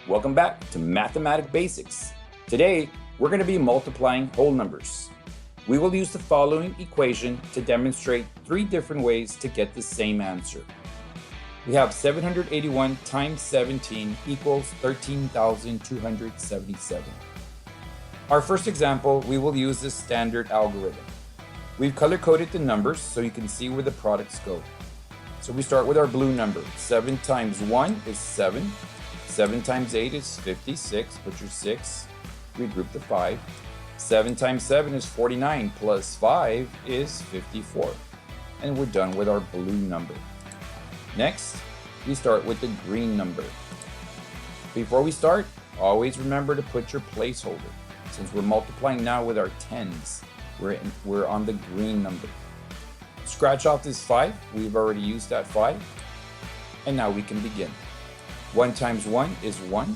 Welcome back to Mathematic Basics. Today, we're going to be multiplying whole numbers. We will use the following equation to demonstrate three different ways to get the same answer. We have 781 times 17 equals 13,277. Our first example, we will use the standard algorithm. We've color-coded the numbers so you can see where the products go. So we start with our blue number. 7 times 1 is 7. 7 times 8 is 56, put your 6, regroup the 5. 7 times 7 is 49, plus 5 is 54. And we're done with our blue number. Next, we start with the green number. Before we start, always remember to put your placeholder. Since we're multiplying now with our tens, we're on the green number. Scratch off this 5, we've already used that 5. And now we can begin. 1 times 1 is 1,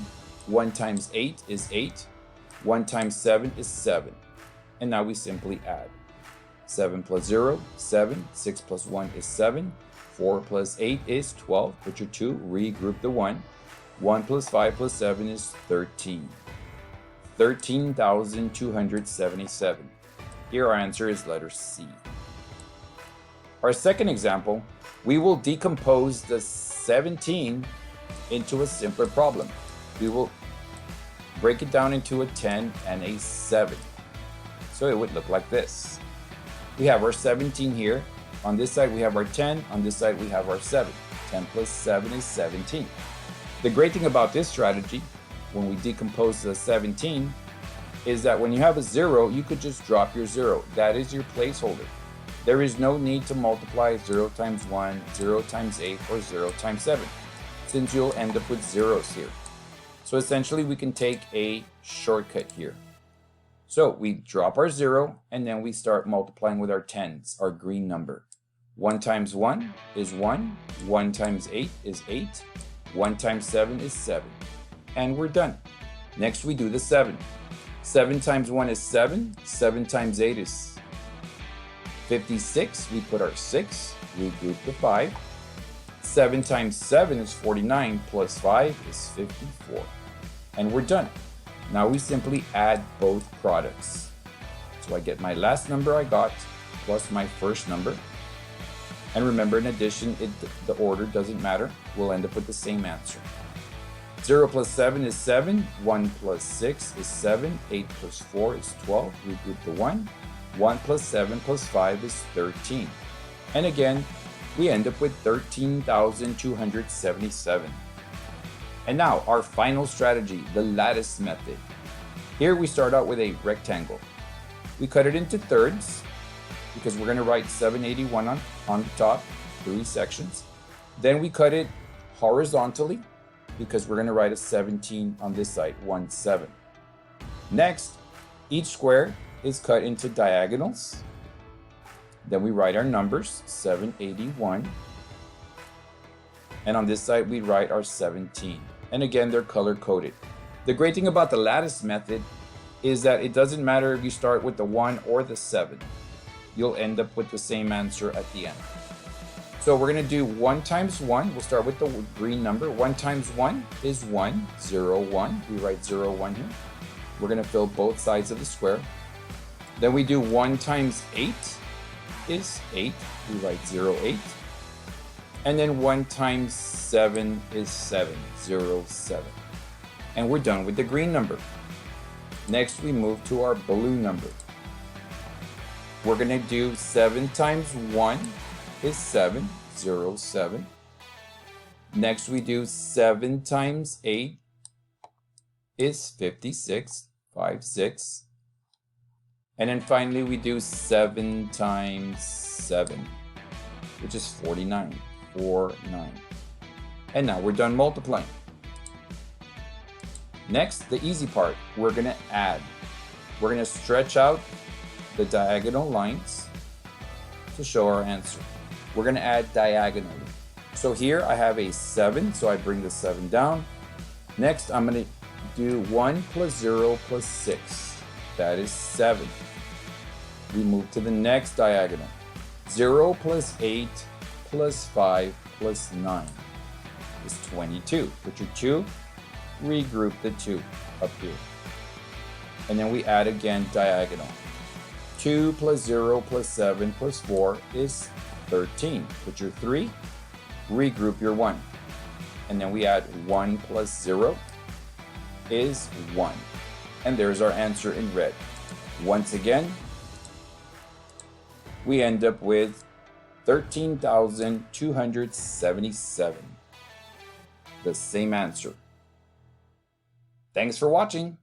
1 times 8 is 8, 1 times 7 is 7, and now we simply add. 7 plus 0, 7, 6 plus 1 is 7, 4 plus 8 is 12, put your 2, regroup the 1, 1 plus 5 plus 7 is 13. 13,277. Here our answer is letter C. Our second example, we will decompose the 17 into a simpler problem. We will break it down into a 10 and a 7. So it would look like this. We have our 17 here. On this side we have our 10. On this side we have our 7. 10 plus 7 is 17. The great thing about this strategy, when we decompose the 17, is that when you have a 0, you could just drop your 0. That is your placeholder. There is no need to multiply 0 times 1, 0 times 8, or 0 times 7. Since you'll end up with zeros here. So essentially we can take a shortcut here. So we drop our 0 and then we start multiplying with our tens, our green number. 1 times 1 is 1, 1 times 8 is 8, 1 times 7 is 7. And we're done. Next we do the 7. 7 times 1 is 7, 7 times 8 is 56, we put our 6, we group the 5. 7 times 7 is 49, plus 5 is 54. And we're done. Now we simply add both products. So I get my last number I got, plus my first number. And remember, in addition, the order doesn't matter. We'll end up with the same answer. 0 plus 7 is 7, 1 plus 6 is 7, 8 plus 4 is 12, regroup the 1. 1 plus 7 plus 5 is 13. And again, we end up with 13,277. And now our final strategy, the lattice method. Here we start out with a rectangle. We cut it into thirds because we're going to write 781 on the top, 3 sections. Then we cut it horizontally because we're going to write a 17 on this side, 1, 7. Next, each square is cut into diagonals. Then we write our numbers, 781. And on this side, we write our 17. And again, they're color-coded. The great thing about the lattice method is that it doesn't matter if you start with the 1 or the 7. You'll end up with the same answer at the end. So we're going to do 1 times 1. We'll start with the green number. 1 times 1 is 1, 0, 1. We write 0, 1 here. We're going to fill both sides of the square. Then we do 1 times 8. Is 8, we write 0, 8. And then 1 times 7 is 7, 0, 7. And we're done with the green number. Next we move to our blue number. We're going to do 7 times 1 is 7, 0, 7. Next we do 7 times 8 is 56, 5, 6. And then finally we do 7 times 7, which is 49, 4, 9. And now we're done multiplying. Next, the easy part, we're going to add. We're going to stretch out the diagonal lines to show our answer. We're going to add diagonally. So here I have a 7, so I bring the 7 down. Next, I'm going to do 1 plus 0 plus 6. That is 7. We move to the next diagonal. 0 plus 8 plus 5 plus 9 is 22. Put your 2, regroup the 2 up here. And then we add again diagonal. 2 plus 0 plus 7 plus 4 is 13. Put your 3, regroup your 1. And then we add 1 plus 0 is 1. And there's our answer in red. Once again, we end up with 13,277. The same answer. Thanks for watching.